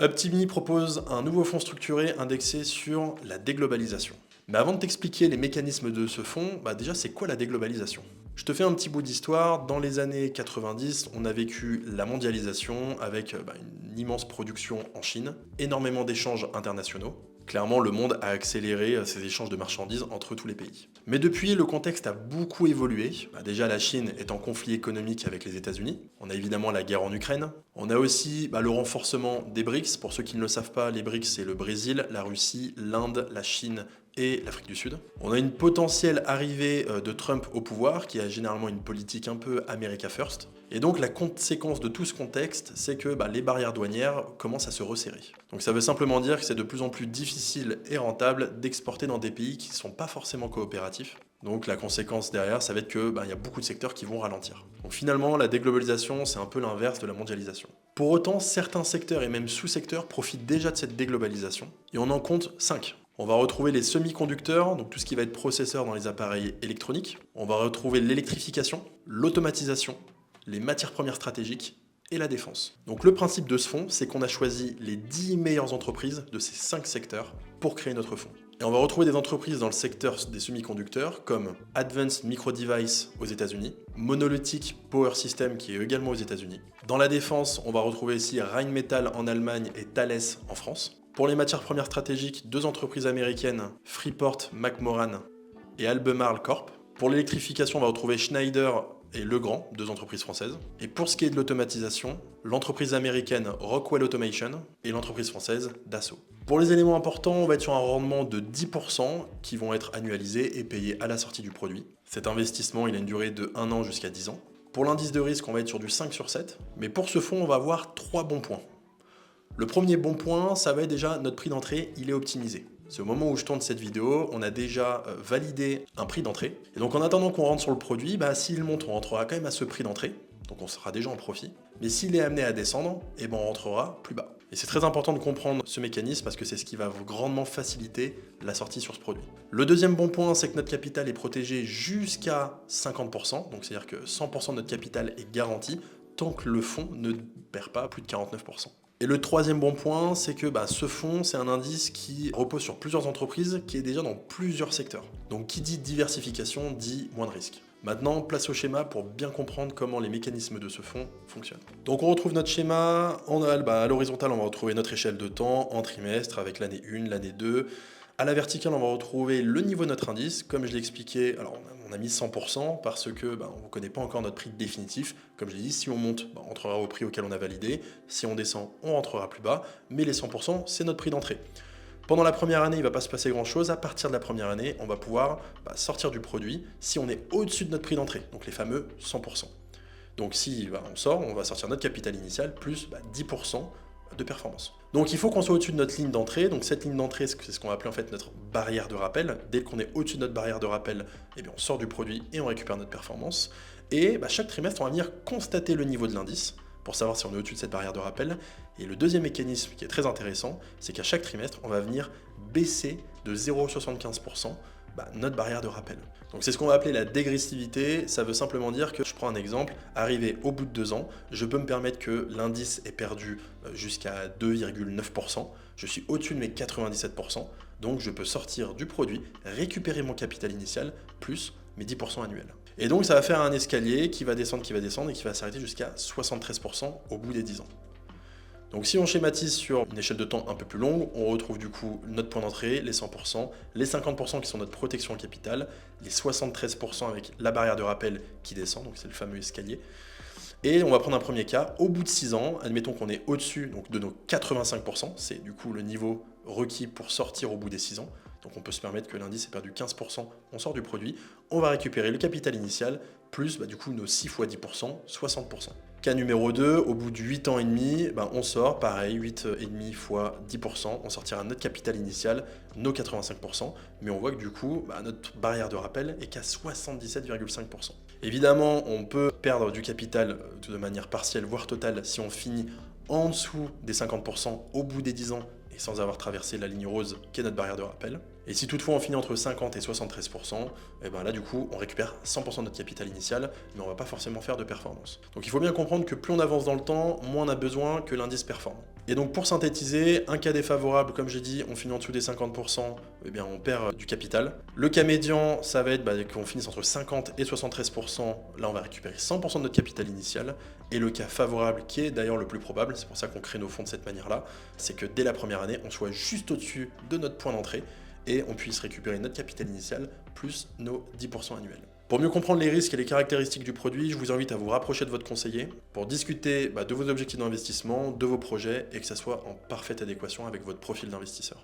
Optimi propose un nouveau fonds structuré indexé sur la déglobalisation. Mais avant de t'expliquer les mécanismes de ce fonds, déjà c'est quoi la déglobalisation? Je te fais un petit bout d'histoire. Dans les années 90, on a vécu la mondialisation avec une immense production en Chine, énormément d'échanges internationaux. Clairement, le monde a accéléré ces échanges de marchandises entre tous les pays. Mais depuis, le contexte a beaucoup évolué. Déjà, la Chine est en conflit économique avec les États-Unis. On a évidemment la guerre en Ukraine. On a aussi le renforcement des BRICS. Pour ceux qui ne le savent pas, les BRICS, c'est le Brésil, la Russie, l'Inde, la Chine et l'Afrique du Sud. On a une potentielle arrivée de Trump au pouvoir, qui a généralement une politique un peu America First. Et donc la conséquence de tout ce contexte, c'est que les barrières douanières commencent à se resserrer. Donc ça veut simplement dire que c'est de plus en plus difficile et rentable d'exporter dans des pays qui ne sont pas forcément coopératifs. Donc la conséquence derrière, ça va être que y a beaucoup de secteurs qui vont ralentir. Donc finalement, la déglobalisation, c'est un peu l'inverse de la mondialisation. Pour autant, certains secteurs et même sous-secteurs profitent déjà de cette déglobalisation, et on en compte 5. On va retrouver les semi-conducteurs, donc tout ce qui va être processeur dans les appareils électroniques. On va retrouver l'électrification, l'automatisation, les matières premières stratégiques et la défense. Donc le principe de ce fonds, c'est qu'on a choisi les 10 meilleures entreprises de ces 5 secteurs pour créer notre fonds. Et on va retrouver des entreprises dans le secteur des semi-conducteurs comme Advanced Micro Device aux États-Unis, Monolithic Power System qui est également aux États-Unis. Dans la défense, on va retrouver ici Rheinmetall en Allemagne et Thales en France. Pour les matières premières stratégiques, 2 entreprises américaines, Freeport-McMoRan et Albemarle Corp. Pour l'électrification, on va retrouver Schneider et Legrand, 2 entreprises françaises. Et pour ce qui est de l'automatisation, l'entreprise américaine Rockwell Automation et l'entreprise française Dassault. Pour les éléments importants, on va être sur un rendement de 10% qui vont être annualisés et payés à la sortie du produit. Cet investissement, il a une durée de 1 an jusqu'à 10 ans. Pour l'indice de risque, on va être sur du 5 sur 7. Mais pour ce fonds, on va avoir 3 bons points. Le premier bon point, ça va être déjà notre prix d'entrée, il est optimisé. C'est au moment où je tourne cette vidéo, on a déjà validé un prix d'entrée. Et donc en attendant qu'on rentre sur le produit, s'il monte, on rentrera quand même à ce prix d'entrée. Donc on sera déjà en profit. Mais s'il est amené à descendre, on rentrera plus bas. Et c'est très important de comprendre ce mécanisme parce que c'est ce qui va grandement faciliter la sortie sur ce produit. Le deuxième bon point, c'est que notre capital est protégé jusqu'à 50%. Donc c'est-à-dire que 100% de notre capital est garanti tant que le fonds ne perd pas plus de 49%. Et le troisième bon point, c'est que ce fonds, c'est un indice qui repose sur plusieurs entreprises, qui est déjà dans plusieurs secteurs. Donc qui dit diversification, dit moins de risques. Maintenant, place au schéma pour bien comprendre comment les mécanismes de ce fonds fonctionnent. Donc on retrouve notre schéma, à l'horizontale, on va retrouver notre échelle de temps en trimestre avec l'année 1, l'année 2. À la verticale, on va retrouver le niveau de notre indice. Comme je l'ai expliqué, alors on a mis 100% parce que on ne connaît pas encore notre prix définitif. Comme je l'ai dit, si on monte, on rentrera au prix auquel on a validé. Si on descend, on rentrera plus bas. Mais les 100%, c'est notre prix d'entrée. Pendant la première année, il ne va pas se passer grand-chose. À partir de la première année, on va pouvoir sortir du produit si on est au-dessus de notre prix d'entrée, donc les fameux 100%. Donc si on sort, on va sortir notre capital initial plus 10% de performance. Donc il faut qu'on soit au-dessus de notre ligne d'entrée. Donc cette ligne d'entrée, c'est ce qu'on va appeler en fait notre barrière de rappel. Dès qu'on est au-dessus de notre barrière de rappel, on sort du produit et on récupère notre performance. Et chaque trimestre, on va venir constater le niveau de l'indice pour savoir si on est au-dessus de cette barrière de rappel. Et le deuxième mécanisme qui est très intéressant, c'est qu'à chaque trimestre, on va venir baisser de 0,75% notre barrière de rappel. Donc c'est ce qu'on va appeler la dégressivité. Ça veut simplement dire que, je prends un exemple, arrivé au bout de 2 ans, je peux me permettre que l'indice ait perdu jusqu'à 2,9%. Je suis au-dessus de mes 97%, donc je peux sortir du produit, récupérer mon capital initial, plus mes 10% annuels. Et donc ça va faire un escalier qui va descendre et qui va s'arrêter jusqu'à 73% au bout des 10 ans. Donc si on schématise sur une échelle de temps un peu plus longue, on retrouve du coup notre point d'entrée, les 100%, les 50% qui sont notre protection en capital, les 73% avec la barrière de rappel qui descend, donc c'est le fameux escalier. Et on va prendre un premier cas, au bout de 6 ans, admettons qu'on est au-dessus de nos 85%, c'est du coup le niveau requis pour sortir au bout des 6 ans. Donc on peut se permettre que l'indice ait perdu 15%, on sort du produit, on va récupérer le capital initial, plus du coup nos 6 fois 10%, 60%. Cas numéro 2, au bout de 8 ans et demi, on sort, pareil, 8,5 fois 10%, on sortira notre capital initial, nos 85%, mais on voit que du coup, notre barrière de rappel est qu'à 77,5%. Évidemment, on peut perdre du capital de manière partielle, voire totale, si on finit en dessous des 50% au bout des 10 ans et sans avoir traversé la ligne rose qui est notre barrière de rappel. Et si toutefois on finit entre 50 et 73%, là du coup on récupère 100% de notre capital initial, mais on ne va pas forcément faire de performance. Donc il faut bien comprendre que plus on avance dans le temps, moins on a besoin que l'indice performe. Et donc pour synthétiser, un cas défavorable, comme j'ai dit, on finit en dessous des 50%, eh bien on perd du capital. Le cas médian, ça va être qu'on finisse entre 50 et 73%, là on va récupérer 100% de notre capital initial. Et le cas favorable, qui est d'ailleurs le plus probable, c'est pour ça qu'on crée nos fonds de cette manière-là, c'est que dès la première année, on soit juste au-dessus de notre point d'entrée et on puisse récupérer notre capital initial plus nos 10% annuels. Pour mieux comprendre les risques et les caractéristiques du produit, je vous invite à vous rapprocher de votre conseiller pour discuter de vos objectifs d'investissement, de vos projets et que ça soit en parfaite adéquation avec votre profil d'investisseur.